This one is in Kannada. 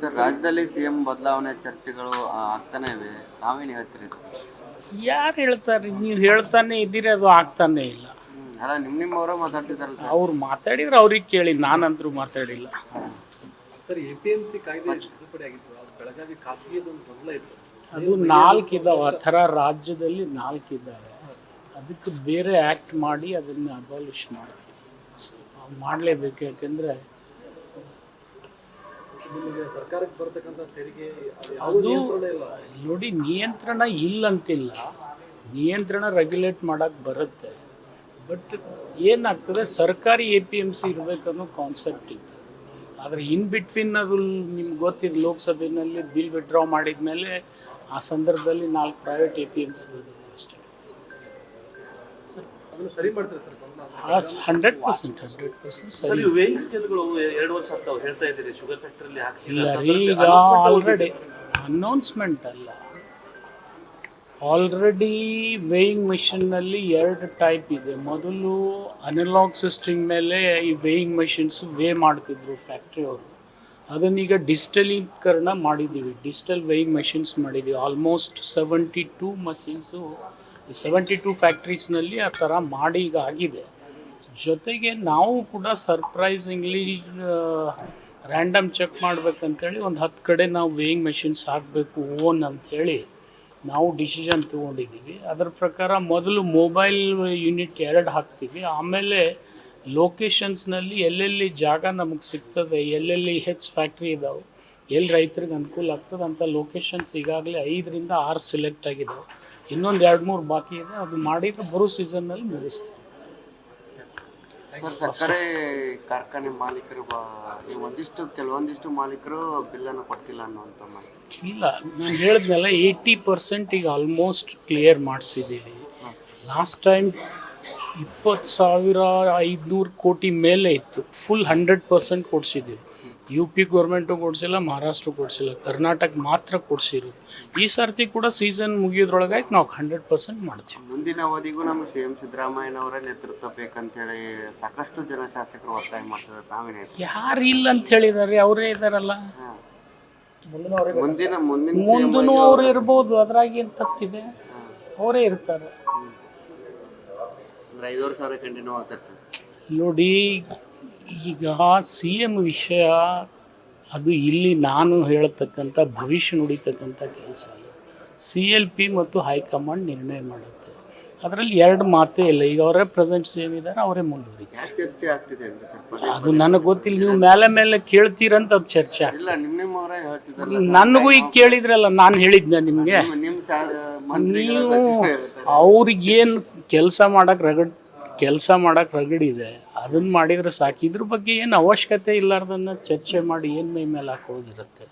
ಸರ್, ರಾಜ್ಯದಲ್ಲಿ ಸಿಎಂ ಬದಲಾವಣೆ ಚರ್ಚೆಗಳು ಆಗ್ತಾನೆ ಇವೆ. ತಾವೇನು ಹೇಳ್ತೀರಿ? ಯಾರು ಹೇಳ್ತಾರೆ? ನೀವು ಹೇಳ್ತಾನೆ ಇದ್ದೀರಿ, ಅದು ಆಗ್ತಾನೆ ಇಲ್ಲ. ಅಲ್ಲ, ನಿಮ್ಮವರ ಮಾತಾಡ್ತಿದಾರಲ್ಲ ಸರ್. ಅವ್ರು ಮಾತಾಡಿದ್ರೆ ಅವ್ರಿಗೆ ಕೇಳಿ, ನಾನಂತರೂ ಮಾತಾಡಿಲ್ಲ. ಸರ್, APMC ಕಾಯ್ದೆ ತಿದ್ದುಪಡಿ ಆಗಿತ್ತು, ಅದು ಬೆಳಗಾವಿ ಖಾಸಗಿದು ಒಂದು ಗೊಂದಲ ಇತ್ತು. ಅದು 4 ಇದ್ದಾವೆ, ಆ ಥರ ರಾಜ್ಯದಲ್ಲಿ 4 ಇದ್ದಾವೆ. ಅದಕ್ಕೆ ಬೇರೆ ಆ್ಯಕ್ಟ್ ಮಾಡಿ ಅದನ್ನು ಅಬಾಲಿಷ್ ಮಾಡ್ತೀವಿ. ಮಾಡಲೇಬೇಕು, ಯಾಕೆಂದರೆ ನಿಮಗೆ ಸರ್ಕಾರಕ್ಕೆ ಬರ್ತಕ್ಕಂಥ ತೆರಿಗೆ ಅದು ನೋಡಿ, ನಿಯಂತ್ರಣ ಇಲ್ಲಂತಿಲ್ಲ, ನಿಯಂತ್ರಣ ರೆಗ್ಯುಲೇಟ್ ಮಾಡೋಕ್ಕೆ ಬರುತ್ತೆ. ಬಟ್ ಏನಾಗ್ತದೆ, ಸರ್ಕಾರಿ APMC ಇರಬೇಕನ್ನೋ ಕಾನ್ಸೆಪ್ಟ್ ಇತ್ತು. ಆದರೆ ಇನ್ ಬಿಟ್ವೀನ್ ಅದು ನಿಮ್ಗೆ ಗೊತ್ತಿದ್ದು, ಲೋಕಸಭೆಯಲ್ಲಿ ಬಿಲ್ ವಿಡ್ರಾ ಮಾಡಿದ ಮೇಲೆ ಆ ಸಂದರ್ಭದಲ್ಲಿ 4 ಪ್ರೈವೇಟ್ APMC ಬಂದಿದೆ ಅಷ್ಟೇ. ಅದನ್ನು ಸರಿ ಮಾಡ್ತಾರೆ ಸರ್? 100% ಸರಿ. ಇಲ್ಲ ರೀ, ಈಗ ಆಲ್ರೆಡಿ ಅನೌನ್ಸ್ಮೆಂಟ್ ಅಲ್ಲ, ಆಲ್ರೆಡಿ ವೇಯಿಂಗ್ ಮಿಷನ್ನಲ್ಲಿ 2 ಟೈಪ್ ಇದೆ. ಮೊದಲು ಅನಲಾಗ್ ಸಿಸ್ಟಮ್ ಮೇಲೆ ಈ ವೇಯಿಂಗ್ ಮೆಷಿನ್ಸು ವೇ ಮಾಡ್ತಿದ್ರು ಫ್ಯಾಕ್ಟ್ರಿಯವರು. ಅದನ್ನೀಗ ಡಿಜಿಟಲೀಕರಣ ಮಾಡಿದ್ದೀವಿ, ಡಿಜಿಟಲ್ ವೇಯಿಂಗ್ ಮೆಷಿನ್ಸ್ ಮಾಡಿದ್ದೀವಿ. ಆಲ್ಮೋಸ್ಟ್ 72 ಮಷಿನ್ಸು 72 ಫ್ಯಾಕ್ಟ್ರೀಸ್ನಲ್ಲಿ ಆ ಥರ ಮಾಡಿ ಈಗ ಆಗಿದೆ. ಜೊತೆಗೆ ನಾವು ಕೂಡ ಸರ್ಪ್ರೈಸಿಂಗ್ಲಿ ರ್ಯಾಂಡಮ್ ಚೆಕ್ ಮಾಡ್ಬೇಕಂತೇಳಿ ಒಂದು 10 ಕಡೆ ನಾವು ವೇಯಿಂಗ್ ಮೆಷಿನ್ಸ್ ಹಾಕಬೇಕು ಓನ್ ಅಂಥೇಳಿ ನಾವು ಡಿಸಿಷನ್ ತೊಗೊಂಡಿದ್ದೀವಿ. ಅದರ ಪ್ರಕಾರ ಮೊದಲು ಮೊಬೈಲ್ ಯೂನಿಟ್ 2 ಹಾಕ್ತೀವಿ, ಆಮೇಲೆ ಲೊಕೇಶನ್ಸ್ನಲ್ಲಿ ಎಲ್ಲೆಲ್ಲಿ ಜಾಗ ನಮಗೆ ಸಿಗ್ತದೆ, ಎಲ್ಲೆಲ್ಲಿ ಫ್ಯಾಕ್ಟ್ರಿ ಇದ್ದಾವೆ, ಎಲ್ಲಿ ರೈತರಿಗೆ ಅನುಕೂಲ ಆಗ್ತದೆ ಅಂಥ ಲೊಕೇಶನ್ಸ್ ಈಗಾಗಲೇ 5ರಿಂದ 6 ಸೆಲೆಕ್ಟ್ ಆಗಿದ್ದಾವೆ. ಇನ್ನೊಂದು 2-3 ಬಾಕಿ ಇದೆ, ಅದು ಮಾಡಿದರೆ ಬರೋ ಸೀಸನ್ನಲ್ಲಿ ಮುಗಿಸ್ತೀವಿ. ಸಕ್ಕರೆ ಕಾರ್ಖಾನೆ ಮಾಲೀಕರು ಕೆಲವೊಂದಿಷ್ಟು ಮಾಲೀಕರು ಬಿಲ್ಲನ್ನು ಕೊಡ್ತಿಲ್ಲ ಅನ್ನುವಂಥ ಮಾಹಿತಿ. ಇಲ್ಲ, ನಾನು ಹೇಳಿದ್ನಲ್ಲ, 80% ಈಗ ಆಲ್ಮೋಸ್ಟ್ ಕ್ಲಿಯರ್ ಮಾಡಿಸಿದ್ದೀವಿ. ಲಾಸ್ಟ್ ಟೈಮ್ 20,500 ಕೋಟಿ ಮೇಲೆ ಇತ್ತು, ಫುಲ್ 100% ಕೊಡಿಸಿದ್ದೀವಿ. UP ಗೌರ್ಮೆಂಟು ಕೊಡಿಸಿಲ್ಲ, ಮಹಾರಾಷ್ಟ್ರ ಕೊಡಿಸಿಲ್ಲ, ಕರ್ನಾಟಕ ಮಾತ್ರ ಕೊಡಿಸಿರೋದು. ಈ ಸರ್ತಿ ಕೂಡ ಸೀಸನ್ ಮುಗಿಯೋದ್ರೊಳಗೆ ನಾವು 100% ಮಾಡ್ತೀವಿ. ಮುಂದಿನ ಅವಧಿಗೂ ನಮಗೆ CM ಸಿದ್ದರಾಮಯ್ಯನವರ ನೇತೃತ್ವ ಬೇಕಂತೇಳಿ ಸಾಕಷ್ಟು ಜನ ಶಾಸಕರು ಒತ್ತಾಯ ಮಾಡ್ತಾರೆ. ತಾವೇನೇ? ಯಾರು ಇಲ್ಲ ಅಂತ ಹೇಳಿದಾರೆ, ಅವರೇ ಇದ್ದಾರಲ್ಲ. ಮುಂದಿನ ಅವ್ರು ಇರ್ಬೋದು, ಅದ್ರಾಗ ಏನು ತಪ್ಪಿದೆ, ಅವರೇ ಇರ್ತಾರೆ. 5,000 ಕಂಟಿನ್ಯೂ ಆಗ್ತಾರೆ ಸರ್. ನೋಡಿ, ಈಗ CM ವಿಷಯ ಅದು ಇಲ್ಲಿ ನಾನು ಹೇಳತಕ್ಕಂಥ ಭವಿಷ್ಯ ನುಡಿತಕ್ಕಂಥ ಕೆಲಸ ಅಲ್ಲ. CLP ಮತ್ತು ಹೈಕಮಾಂಡ್ ನಿರ್ಣಯ ಮಾಡುತ್ತೆ. ಅದರಲ್ಲಿ 2 ಮಾತೇ ಇಲ್ಲ. ಈಗ ಅವರೇ ಪ್ರೆಸೆಂಟ್ CM ಇದ್ದಾರೆ, ಅವರೇ ಮುಂದುವರಿತಾರೆ. ಚರ್ಚೆ ಆಗ್ತಿದೆ ಅಂತ ಸರ್? ಅದು ನನಗೆ ಗೊತ್ತಿಲ್ಲ, ನೀವು ಮೇಲೆ ಕೇಳ್ತೀರಂತ ಅದು ಚರ್ಚೆ ಆಗ್ತದೆ. ನಿಮ್ಮವರೇ ಹೇಳ್ತಿದ್ದಾರೆ. ನನಗೂ ಈಗ ಕೇಳಿದ್ರಲ್ಲ, ನಾನು ಹೇಳಿದ್ನ ನಿಮಗೆ. ನೀವು ಅವ್ರಿಗೇನು ಕೆಲಸ ಮಾಡಕ್ಕೆ ರಗಡಿದೆ, ಅದನ್ನು ಮಾಡಿದರೆ ಸಾಕು. ಇದ್ರ ಬಗ್ಗೆ ಏನು ಅವಶ್ಯಕತೆ ಇಲ್ಲಾರ್ದನ್ನ ಚರ್ಚೆ ಮಾಡಿ ಏನು ಮೈ ಮೇಲೆ ಹಾಕೋದಿರುತ್ತೆ.